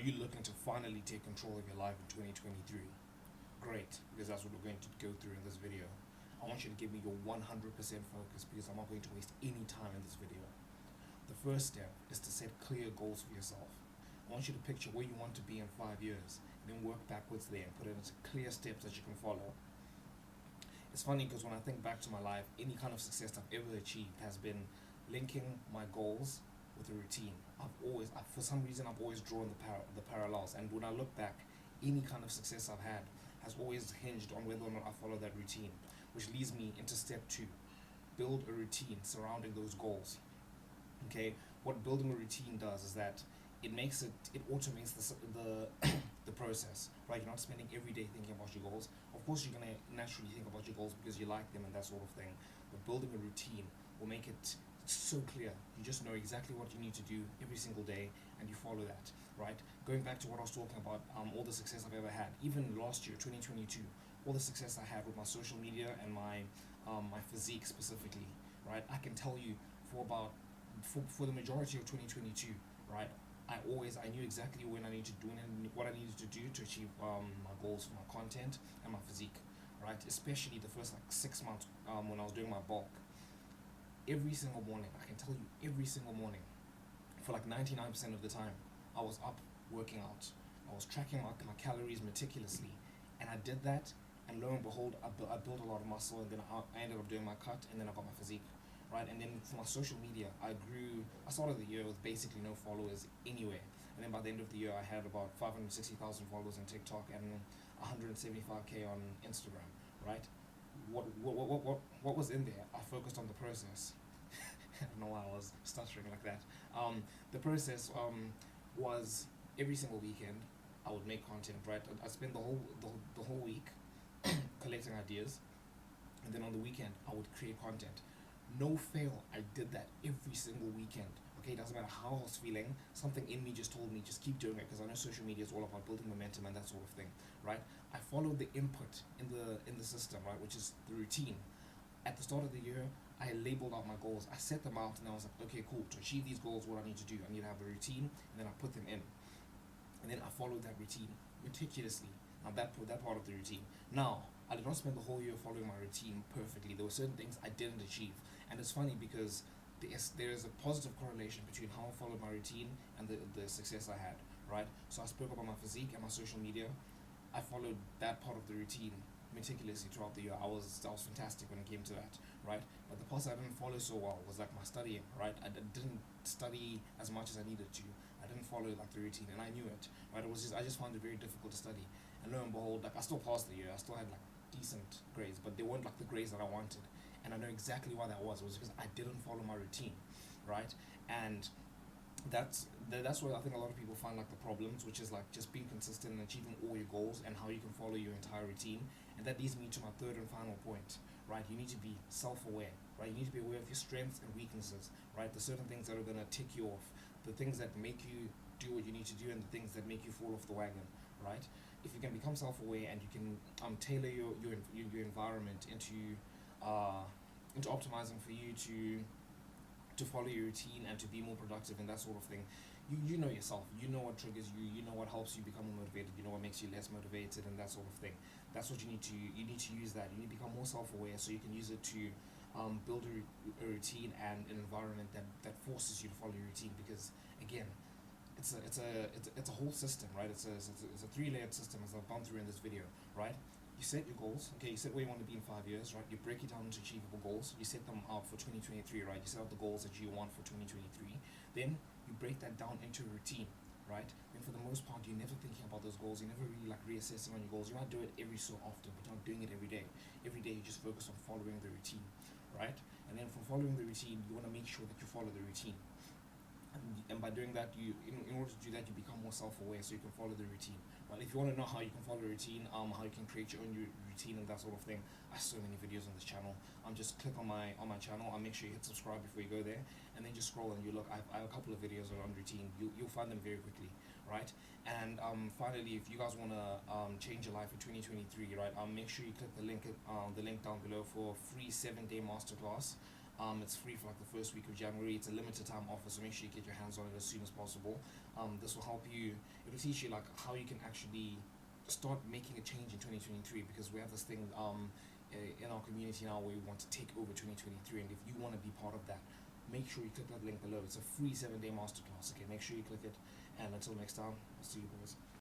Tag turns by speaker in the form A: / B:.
A: you looking to finally take control of your life in 2023? Great, because that's what we're going to go through in this video. I want you to give me your 100% focus because I'm not going to waste any time in this video. The first step is to set clear goals for yourself. I want you to picture where you want to be in 5 years, and then work backwards there and put it into clear steps that you can follow. It's funny because when I think back to my life, any kind of success I've ever achieved has been linking my goals with a routine. For some reason, I've always drawn the parallels, and when I look back, any kind of success I've had has always hinged on whether or not I follow that routine, which leads me into step 2: build a routine surrounding those goals. Okay, what building a routine does is that it automates the process, right? You're not spending every day thinking about your goals. Of course, you're gonna naturally think about your goals because you like them and that sort of thing. But building a routine will make it so clear. You just know exactly what you need to do every single day, and you follow that, right? Going back to what I was talking about, all the success I've ever had, even last year, 2022, all the success I had with my social media and my physique specifically, right? I can tell you for the majority of 2022, right? I knew exactly when I needed to do and what I needed to do to achieve my goals for my content and my physique, right? Especially the first like 6 months when I was doing my bulk. Every single morning, I can tell you, every single morning, for like 99% of the time, I was up working out. I was tracking my calories meticulously, and I did that. And lo and behold, I built a lot of muscle, and then I ended up doing my cut, and then I got my physique. Right, and then for my social media, I started the year with basically no followers anywhere, and then by the end of the year, I had about 560,000 followers on TikTok and 175k on Instagram. Right, what was in there? I focused on the process. I don't know why I was stuttering like that. The process was every single weekend I would make content. Right, I spend the whole week collecting ideas, and then on the weekend I would create content. No fail, I did that every single weekend. Okay, it doesn't matter how I was feeling, something in me just told me just keep doing it, because I know social media is all about building momentum and that sort of thing, right? I followed the input in the system, right, which is the routine. At the start of the year, I labeled out my goals. I set them out, and I was like, okay, cool. To achieve these goals, what I need to do, I need to have a routine, and then I put them in, and then I followed that routine meticulously. Now that part of the routine. Now I did not spend the whole year following my routine perfectly. There were certain things I didn't achieve, and it's funny because there is a positive correlation between how I followed my routine and the success I had. Right. So I spoke about my physique and my social media. I followed that part of the routine meticulously throughout the year. I was fantastic when it came to that, right? But the parts I didn't follow so well was like my studying, right? Didn't study as much as I needed to. I didn't follow like the routine, and I knew it, right? I just found it very difficult to study, and lo and behold, like I still passed the year. I still had like decent grades, but they weren't like the grades that I wanted, and I know exactly why that was. It was because I didn't follow my routine, right? And that's where I think a lot of people find like the problems, which is like just being consistent and achieving all your goals and how you can follow your entire routine. And that leads me to my third and final point, right? You need to be self-aware, right? You need to be aware of your strengths and weaknesses, right? The certain things that are gonna tick you off, the things that make you do what you need to do, and the things that make you fall off the wagon, right? If you can become self-aware and you can tailor your environment into optimizing for you to follow your routine and to be more productive and that sort of thing. You know yourself. You know what triggers you. You know what helps you become more motivated. You know what makes you less motivated and that sort of thing. That's what you need to use that. You need to become more self-aware so you can use it to build a routine and an environment that forces you to follow your routine. Because again, it's a whole system, right? It's a three-layered system, as I've gone through in this video, right? You set your goals, okay, you set where you want to be in 5 years, right? You break it down into achievable goals. You set them out for 2023, right? You set out the goals that you want for 2023. Then you break that down into a routine, right? Then for the most part, you're never thinking about those goals. You're never really like reassessing on your goals. You might do it every so often, but you're not doing it every day. Every day you just focus on following the routine, right? And then from following the routine, you want to make sure that you follow the routine. And by doing that, in order to do that, you become more self-aware so you can follow the routine. Well, if you want to know how you can follow a routine, how you can create your own routine and that sort of thing, I have so many videos on this channel. Just click on my channel. I'll make sure you hit subscribe before you go there, and then just scroll and you look. I have a couple of videos on routine. You'll find them very quickly, right? And finally, if you guys want to change your life in 2023, right? Make sure you click the link down below for a free 7-day masterclass. It's free for like the first week of January. It's a limited time offer, so make sure you get your hands on it as soon as possible. This will help you. It'll teach you like how you can actually start making a change in 2023, because we have this thing in our community now where we want to take over 2023, and if you want to be part of that, make sure you click that link below. It's a free 7-day masterclass. Okay, make sure you click it, and until next time, I'll see you boys.